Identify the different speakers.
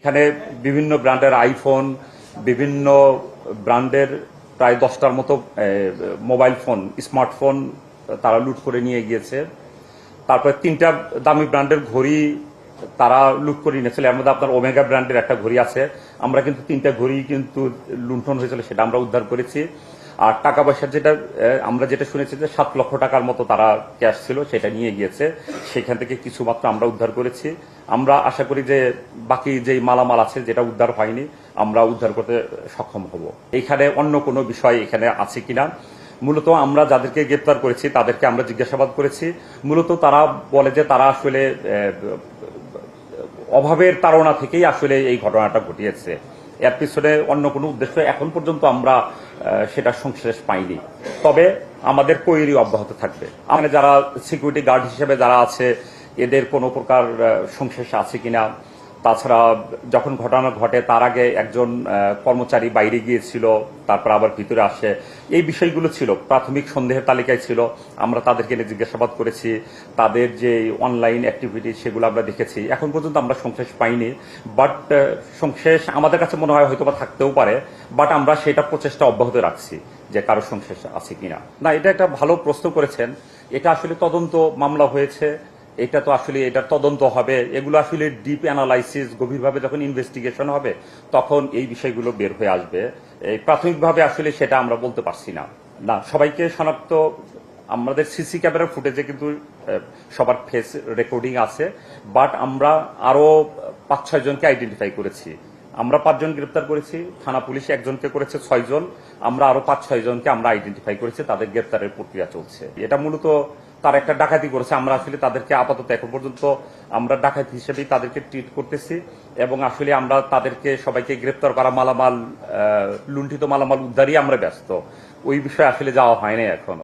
Speaker 1: এখানে বিভিন্ন ব্র্যান্ডের আইফোন, বিভিন্ন ব্র্যান্ডের প্রায় 10টার মতো মোবাইল ফোন, স্মার্টফোন তারা লুট করে নিয়ে গিয়েছে। তারপরে 3টা দামি ব্র্যান্ডের ঘড়ি তারা লুট করে নিয়েছিল। এর মধ্যে আপনার ওমেগা ব্র্যান্ডের একটা ঘড়ি আছে। আমরা কিন্তু 3টা ঘড়ি কিন্তু লুণ্ঠন হয়েছিল, সেটা আমরা উদ্ধার করেছি। আর টাকা পয়সার আমরা যেটা শুনেছি যে 7 লক্ষ টাকার মতো তারা ক্যাশ ছিল, সেটা নিয়ে গিয়েছে। সেখান থেকে কিছু মাত্র আমরা উদ্ধার করেছি। আমরা আশা করি যে বাকি যেই মালামাল আছে যেটা উদ্ধার হয়নি আমরা উদ্ধার করতে সক্ষম হব। এখানে অন্য কোনো বিষয় এখানে আছে কিনা, মূলত আমরা যাদেরকে গ্রেপ্তার করেছি তাদেরকে আমরা জিজ্ঞাসাবাদ করেছি। মূলত তারা বলে যে তারা আসলে অভাবের তাড়না থেকেই আসলে এই ঘটনাটা ঘটিয়েছে। এর পিছনে অন্য কোনো উদ্দেশ্য এখন পর্যন্ত আমরা সেটা সংশ্লেষ পাইনি। তবে আমাদের কোয়েরি অব্যাহত থাকবে। মানে যারা সিকিউরিটি গার্ড হিসেবে যারা আছে এদের কোনো প্রকার সংশ্লেষ আছে কিনা, তাছাড়া যখন ঘটনা ঘটে তার আগে একজন কর্মচারী বাইরে গিয়েছিল, তারপর আবার ভিতরে আসে, এই বিষয়গুলো ছিল প্রাথমিক সন্দেহের তালিকায় ছিল। আমরা তাদেরকে নিয়ে জিজ্ঞাসাবাদ করেছি, তাদের যে অনলাইন অ্যাক্টিভিটি সেগুলো আমরা দেখেছি। এখন পর্যন্ত আমরা সংশ্লেষ পাইনি, বাট সংশ্লেষ আমাদের কাছে মনে হয় হয়তো বা থাকতেও পারে, বাট আমরা সেটা প্রচেষ্টা অব্যাহত রাখছি যে কারো সংশ্লেষ আছে কিনা। না, এটা একটা ভালো প্রশ্ন করেছেন। এটা আসলে তদন্ত মামলা হয়েছে, এটা তো আসলে এটার তদন্ত হবে, এগুলো আসলে ডিপ অ্যানালাইসিস গভীরভাবে যখন ইনভেস্টিগেশন হবে তখন এই বিষয়গুলো বের হয়ে আসবে। এই প্রাথমিকভাবে আসলে সেটা আমরা বলতে পারছি না। না, সবাইকে শনাক্ত আমাদের সিসি ক্যামেরার ফুটেজে কিন্তু সবার ফেস রেকর্ডিং আছে, বাট আমরা আরো 5-6 জনকে আইডেন্টিফাই করেছি। আমরা 5 জন গ্রেপ্তার করেছি, থানা পুলিশ একজনকে করেছে 6 জন, আমরা আরো 5-6 জনকে আমরা আইডেন্টিফাই করেছি, তাদের গ্রেপ্তারের প্রক্রিয়া চলছে। এটা মূলত তারা একটা ডাকাতি করেছে। আমরা আসলে তাদেরকে আপাতত এখন পর্যন্ত আমরা ডাকাতি হিসেবেই তাদেরকে ট্রিট করতেছি, এবং আসলে আমরা তাদেরকে সবাইকে গ্রেপ্তার করা মালামাল, লুণ্ঠিত মালামাল উদ্ধারই আমরা ব্যস্ত। ওই বিষয়ে আসলে যাওয়া হয় না এখন।